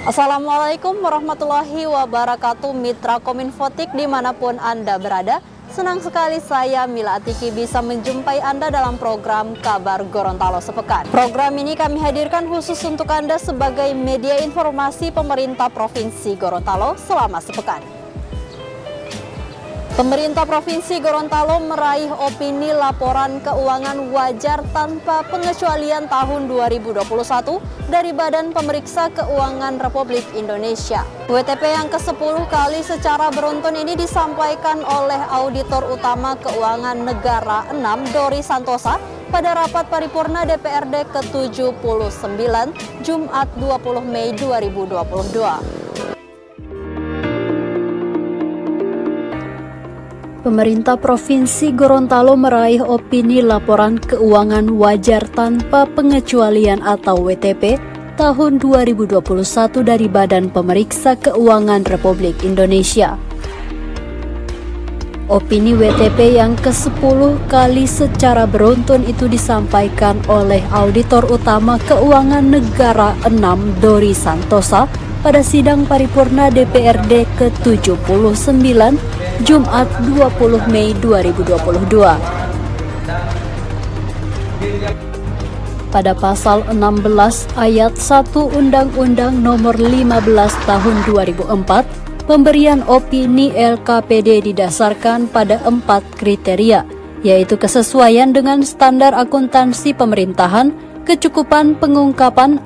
Assalamualaikum warahmatullahi wabarakatuh, Mitra Kominfotik dimanapun Anda berada. Senang sekali saya Mila Atiki bisa menjumpai Anda dalam program Kabar Gorontalo Sepekan. Program ini kami hadirkan khusus untuk Anda sebagai media informasi pemerintah Provinsi Gorontalo selama sepekan. Pemerintah Provinsi Gorontalo meraih opini laporan keuangan wajar tanpa pengecualian tahun 2021 dari Badan Pemeriksa Keuangan Republik Indonesia. WTP yang ke-10 kali secara beruntun ini disampaikan oleh Auditor Utama Keuangan Negara 6 Dori Santosa pada rapat paripurna DPRD ke-79 Jumat 20 Mei 2022. Pemerintah Provinsi Gorontalo meraih opini laporan keuangan wajar tanpa pengecualian atau WTP tahun 2021 dari Badan Pemeriksa Keuangan Republik Indonesia. Opini WTP yang ke-10 kali secara beruntun itu disampaikan oleh Auditor Utama Keuangan Negara 6 Dori Santosa pada sidang paripurna DPRD ke-79 Jumat 20 Mei 2022. Pada pasal 16 ayat 1 Undang-Undang Nomor 15 Tahun 2004, pemberian opini LKPD didasarkan pada 4 kriteria, yaitu kesesuaian dengan standar akuntansi pemerintahan, kecukupan pengungkapan,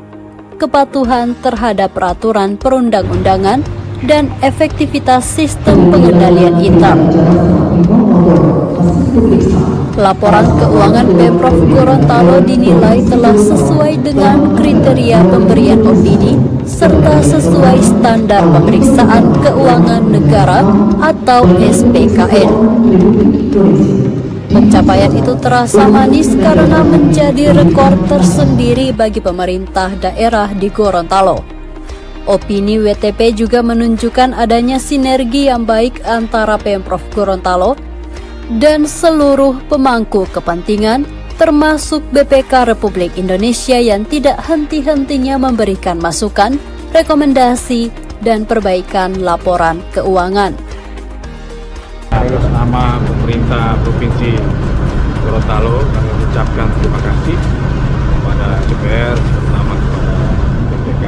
kepatuhan terhadap peraturan perundang-undangan, dan efektivitas sistem pengendalian hitam. Laporan keuangan Pemprov Gorontalo dinilai telah sesuai dengan kriteria pemberian opini serta sesuai standar pemeriksaan keuangan negara atau SPKN. Pencapaian itu terasa manis karena menjadi rekor tersendiri bagi pemerintah daerah di Gorontalo. Opini WTP juga menunjukkan adanya sinergi yang baik antara Pemprov Gorontalo dan seluruh pemangku kepentingan, termasuk BPK Republik Indonesia yang tidak henti-hentinya memberikan masukan, rekomendasi, dan perbaikan laporan keuangan. Atas nama pemerintah Provinsi Gorontalo, kami mengucapkan terima kasih kepada DPR, terutama kepada BPK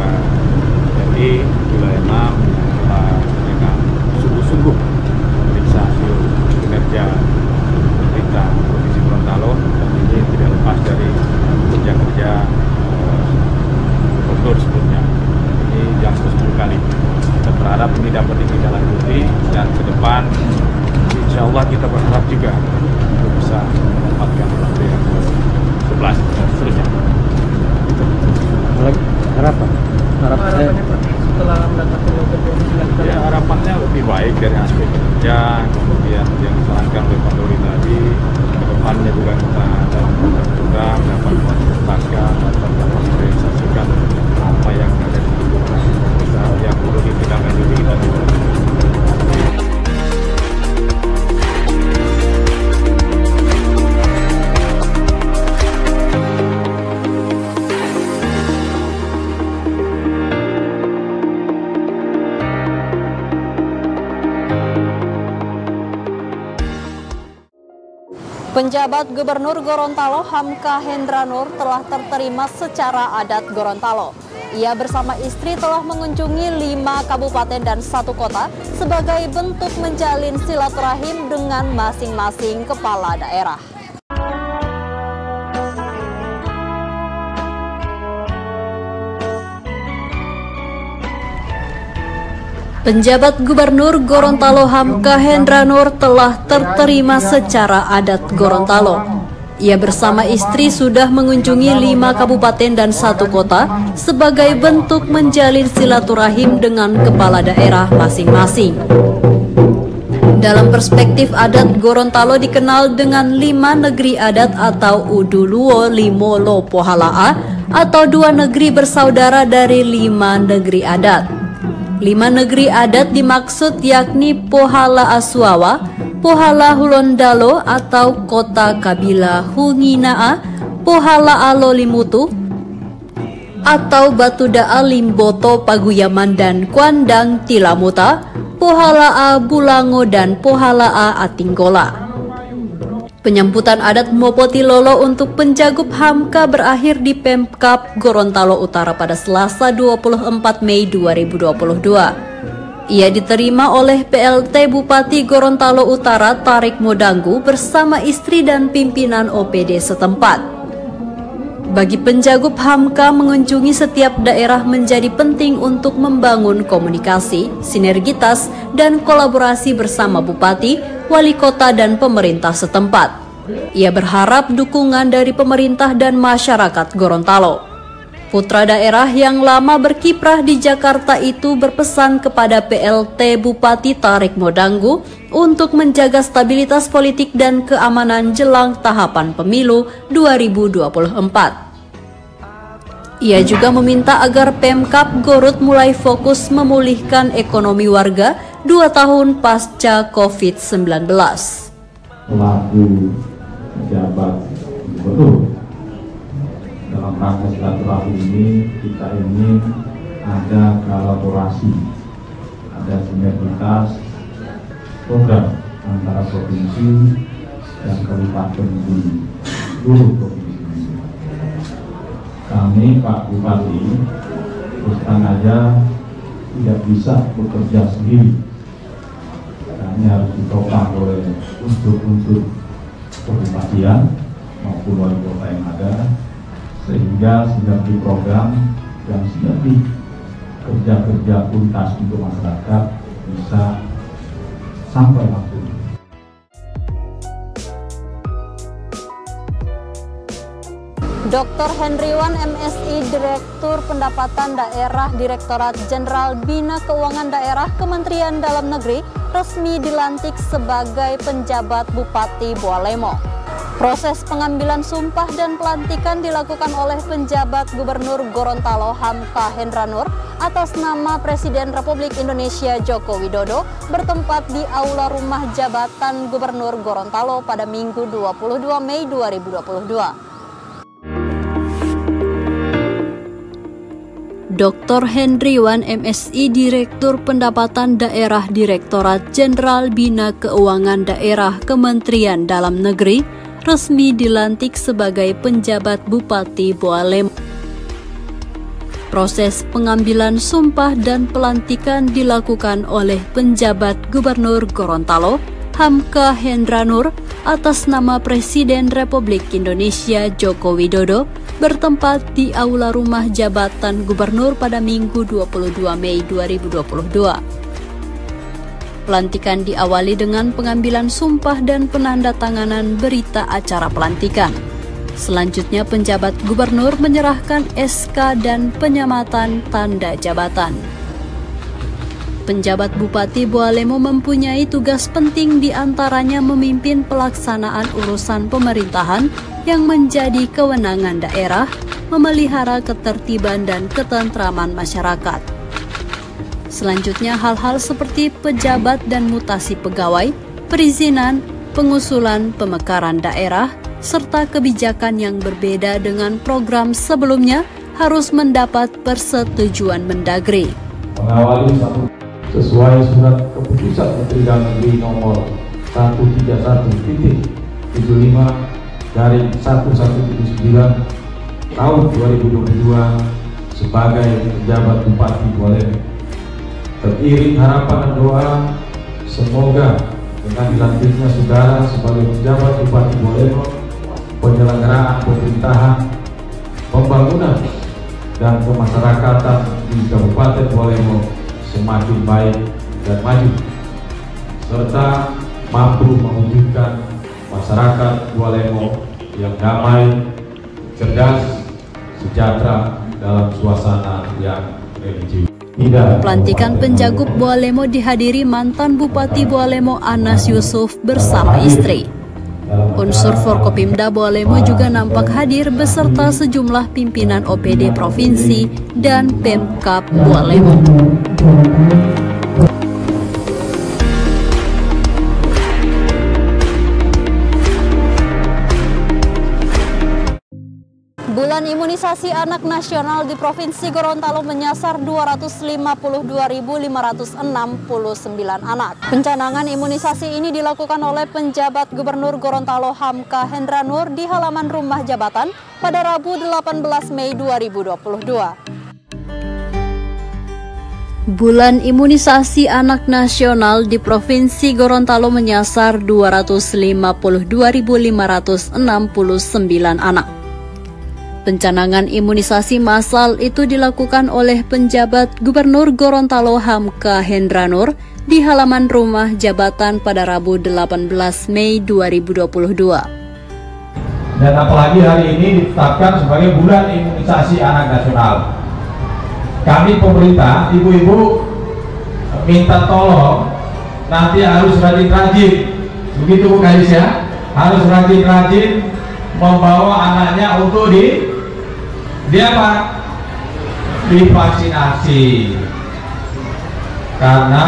RI wilayah 6 telah dengan sungguh-sungguh memeriksa hasil kinerja pemerintah Provinsi Gorontalo, dan ini tidak lepas dari kerja-kerja gubernur sebelumnya. Ini yang ke-10 kali. Kita berharap ini dapat ditindaklanjuti dan ke depan insya Allah kita berharap juga untuk bisa mendapatkan waktu yang ke-11 dan seterusnya. Harapan setelah mendapatkan ya, harapannya lebih baik dari aspek kerja, kemudian yang disarankan oleh Pak Dori tadi, ke depannya juga kita dalam program dapat menuntaskan, dapat merealisasikan apa yang ada di kita yang perlu ditindaklanjuti dan Penjabat Gubernur Gorontalo Hamka Hendra Nur telah terterima secara adat Gorontalo. Ia bersama istri telah mengunjungi 5 kabupaten dan 1 kota sebagai bentuk menjalin silaturahim dengan masing-masing kepala daerah. Penjabat Gubernur Gorontalo Hamka Hendra Nur telah terterima secara adat Gorontalo. Ia bersama istri sudah mengunjungi 5 kabupaten dan 1 kota sebagai bentuk menjalin silaturahim dengan kepala daerah masing-masing. Dalam perspektif adat, Gorontalo dikenal dengan 5 negeri adat atau Uduluo Limo Lo Pohalaa atau 2 negeri bersaudara dari 5 negeri adat. 5 negeri adat dimaksud yakni Pohala Asuawa, Pohala Hulondalo atau Kota Kabila Hunginaa, Pohala Alolimutu, atau Batudaa Limboto Paguyaman dan Kuandang Tilamuta, Pohalaa Bulango dan Pohalaa Atinggola. Penyambutan adat Mopotilolo untuk pencagup Hamka berakhir di Pemkab Gorontalo Utara pada Selasa 24 Mei 2022. Ia diterima oleh PLT Bupati Gorontalo Utara Tarik Modanggu bersama istri dan pimpinan OPD setempat. Bagi pencagup Hamka, mengunjungi setiap daerah menjadi penting untuk membangun komunikasi, sinergitas, dan kolaborasi bersama bupati, wali kota, dan pemerintah setempat. Ia berharap dukungan dari pemerintah dan masyarakat Gorontalo. Putra daerah yang lama berkiprah di Jakarta itu berpesan kepada PLT Bupati Tarik Modanggu untuk menjaga stabilitas politik dan keamanan jelang tahapan pemilu 2024. Ia juga meminta agar Pemkab Garut mulai fokus memulihkan ekonomi warga 2 tahun pasca COVID-19. Pelaku pejabat gubernur dalam rangka silaturahmi ini, kita ingin ada kolaborasi, ada sinergitas program antara provinsi dan kabupaten di seluruh provinsi. Kami Pak Bupati terus terang aja tidak bisa bekerja sendiri. Kami harus ditopang oleh unsur-unsur kebupatian maupun wali kota yang ada, sehingga sinergi program dan sinergi kerja-kerja tuntas untuk masyarakat bisa sampai langsung. Dr. Hendriwan MSI, Direktur Pendapatan Daerah Direktorat Jenderal Bina Keuangan Daerah Kementerian Dalam Negeri, resmi dilantik sebagai penjabat Bupati Bualemo. Proses pengambilan sumpah dan pelantikan dilakukan oleh penjabat Gubernur Gorontalo Hamka Hendranur atas nama Presiden Republik Indonesia Joko Widodo bertempat di Aula Rumah Jabatan Gubernur Gorontalo pada Minggu 22 Mei 2022. Dr. Hendriwan MSI, Direktur Pendapatan Daerah Direktorat Jenderal Bina Keuangan Daerah Kementerian Dalam Negeri, resmi dilantik sebagai penjabat Bupati Bualemo. Proses pengambilan sumpah dan pelantikan dilakukan oleh penjabat Gubernur Gorontalo, Hamka Hendranur, atas nama Presiden Republik Indonesia Joko Widodo, bertempat di Aula Rumah Jabatan Gubernur pada Minggu 22 Mei 2022. Pelantikan diawali dengan pengambilan sumpah dan penandatanganan berita acara pelantikan. Selanjutnya penjabat gubernur menyerahkan SK dan penyamatan tanda jabatan. Penjabat Bupati Bualemo mempunyai tugas penting, diantaranya memimpin pelaksanaan urusan pemerintahan yang menjadi kewenangan daerah, memelihara ketertiban dan ketentraman masyarakat. Selanjutnya hal-hal seperti pejabat dan mutasi pegawai, perizinan, pengusulan pemekaran daerah, serta kebijakan yang berbeda dengan program sebelumnya harus mendapat persetujuan Mendagri. Mengawali sesuai surat keputusan Menteri Dalam Negeri nomor 131/75/1179 tahun 2022 sebagai penjabat Bupati Bualemo. Teriring harapan dan doa, semoga dengan dilantiknya saudara sebagai penjabat Bupati Bualemo, penyelenggaraan pemerintahan, pembangunan, dan kemasyarakatan di Kabupaten Bualemo semakin baik dan maju, serta mampu mewujudkan masyarakat Bualemo yang damai, cerdas, sejahtera dalam suasana yang religius. Pelantikan pencagup Bualemo dihadiri mantan Bupati Bualemo Anas Yusuf bersama istri. Unsur Forkopimda Bualemo juga nampak hadir beserta sejumlah pimpinan OPD Provinsi dan Pemkab Bualemo. Bulan imunisasi Imunisasi Anak Nasional di Provinsi Gorontalo menyasar 252.569 anak. Pencanangan imunisasi ini dilakukan oleh penjabat Gubernur Gorontalo Hamka Hendranur di halaman rumah jabatan pada Rabu 18 Mei 2022. Bulan Imunisasi Anak Nasional di Provinsi Gorontalo menyasar 252.569 anak. Pencanangan imunisasi massal itu dilakukan oleh penjabat Gubernur Gorontalo Hamka Hendranur di halaman rumah jabatan pada Rabu 18 Mei 2022. Dan apalagi hari ini ditetapkan sebagai bulan imunisasi anak nasional. Kami pemerintah, ibu-ibu minta tolong nanti harus rajin-rajin, begitu Bu Kadis ya, harus rajin-rajin membawa anaknya untuk divaksinasi, karena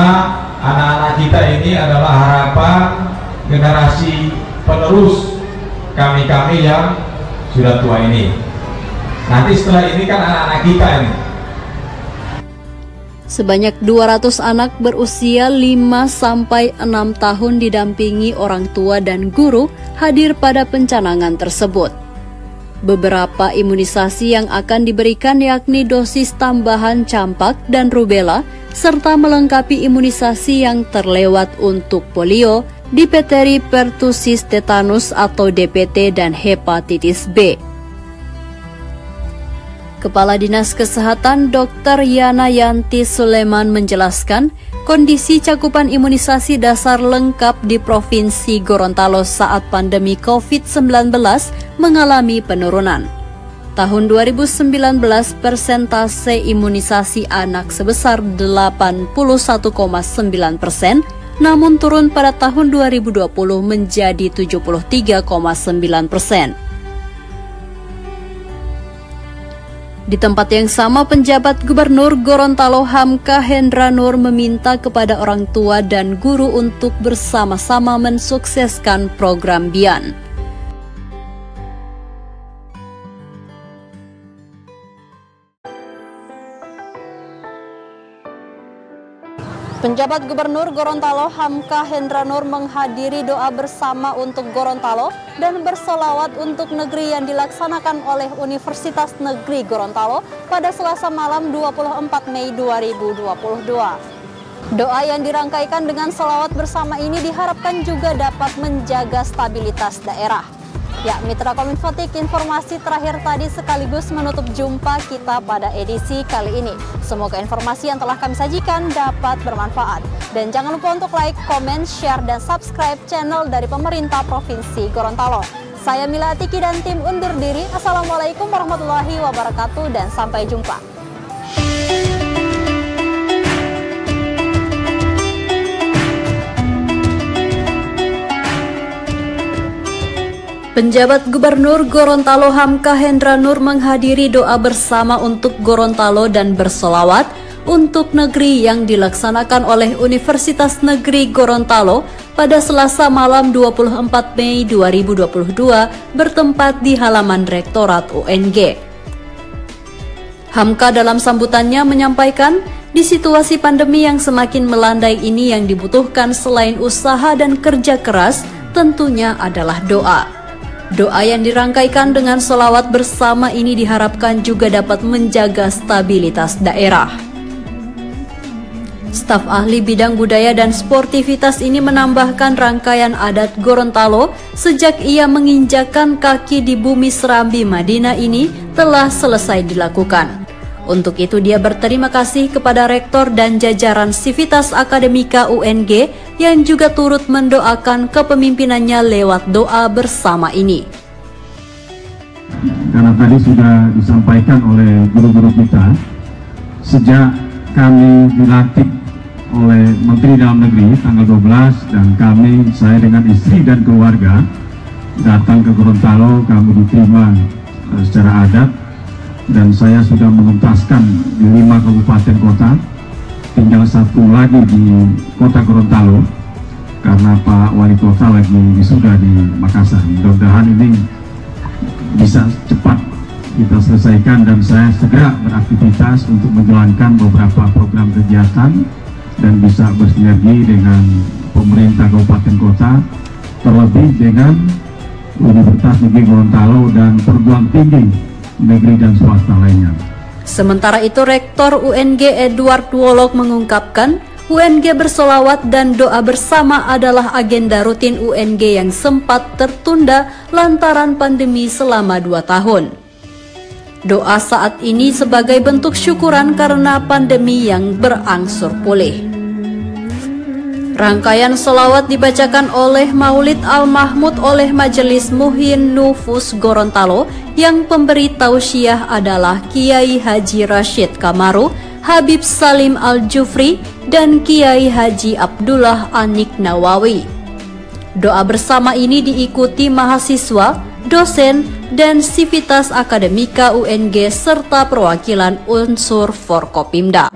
anak-anak kita ini adalah harapan generasi penerus kami yang sudah tua ini. Nanti setelah ini kan anak-anak kita ini. Sebanyak 200 anak berusia 5-6 tahun didampingi orang tua dan guru hadir pada pencanangan tersebut. Beberapa imunisasi yang akan diberikan yakni dosis tambahan campak dan rubella, serta melengkapi imunisasi yang terlewat untuk polio, diphtheria pertussis tetanus atau DPT dan hepatitis B. Kepala Dinas Kesehatan Dr. Yana Yanti Suleman menjelaskan, kondisi cakupan imunisasi dasar lengkap di Provinsi Gorontalo saat pandemi COVID-19 mengalami penurunan. Tahun 2019 persentase imunisasi anak sebesar 81,9%, namun turun pada tahun 2020 menjadi 73,9%. Di tempat yang sama, penjabat Gubernur Gorontalo Hamka Hendranur meminta kepada orang tua dan guru untuk bersama-sama mensukseskan program BIAN. Penjabat Gubernur Gorontalo Hamka Hendranur menghadiri doa bersama untuk Gorontalo dan bersolawat untuk negeri yang dilaksanakan oleh Universitas Negeri Gorontalo pada Selasa malam 24 Mei 2022. Doa yang dirangkaikan dengan solawat bersama ini diharapkan juga dapat menjaga stabilitas daerah. Ya, Mitra Kominfotik, informasi terakhir tadi sekaligus menutup jumpa kita pada edisi kali ini. Semoga informasi yang telah kami sajikan dapat bermanfaat. Dan jangan lupa untuk like, komen, share, dan subscribe channel dari pemerintah Provinsi Gorontalo. Saya Mila Atiki dan tim undur diri. Assalamualaikum warahmatullahi wabarakatuh dan sampai jumpa. Penjabat Gubernur Gorontalo Hamka Hendranur menghadiri doa bersama untuk Gorontalo dan bersolawat untuk negeri yang dilaksanakan oleh Universitas Negeri Gorontalo pada Selasa malam 24 Mei 2022 bertempat di halaman Rektorat UNG. Hamka dalam sambutannya menyampaikan, di situasi pandemi yang semakin melandai ini yang dibutuhkan selain usaha dan kerja keras tentunya adalah doa. Doa yang dirangkaikan dengan sholawat bersama ini diharapkan juga dapat menjaga stabilitas daerah. Staf ahli bidang budaya dan sportivitas ini menambahkan rangkaian adat Gorontalo sejak ia menginjakan kaki di bumi Serambi Madinah ini telah selesai dilakukan. Untuk itu dia berterima kasih kepada Rektor dan jajaran Sivitas Akademika UNG yang juga turut mendoakan kepemimpinannya lewat doa bersama ini. Karena tadi sudah disampaikan oleh guru-guru kita, sejak kami dilantik oleh Menteri Dalam Negeri tanggal 12 dan saya dengan istri dan keluarga datang ke Gorontalo, kami diterima secara adat. Dan saya sudah menuntaskan di 5 kabupaten kota, tinggal 1 lagi di kota Gorontalo karena Pak Wali Kota lagi wisuda di Makassar. Mudah-mudahan ini bisa cepat kita selesaikan dan saya segera beraktivitas untuk menjalankan beberapa program kegiatan dan bisa bersinergi dengan pemerintah kabupaten kota, terlebih dengan Universitas Negeri Gorontalo dan perguruan tinggi negeri dan swasta lainnya. Sementara itu, Rektor UNG Edward Wolog mengungkapkan, UNG bersolawat dan doa bersama adalah agenda rutin UNG yang sempat tertunda lantaran pandemi selama 2 tahun. Doa saat ini sebagai bentuk syukuran karena pandemi yang berangsur pulih. Rangkaian solawat dibacakan oleh Maulid Al-Mahmud oleh Majelis Muhyin Nufus Gorontalo yang pemberi tausiah adalah Kiai Haji Rashid Kamaru, Habib Salim Al-Jufri, dan Kiai Haji Abdullah Anik Nawawi. Doa bersama ini diikuti mahasiswa, dosen, dan sivitas akademika UNG serta perwakilan unsur Forkopimda.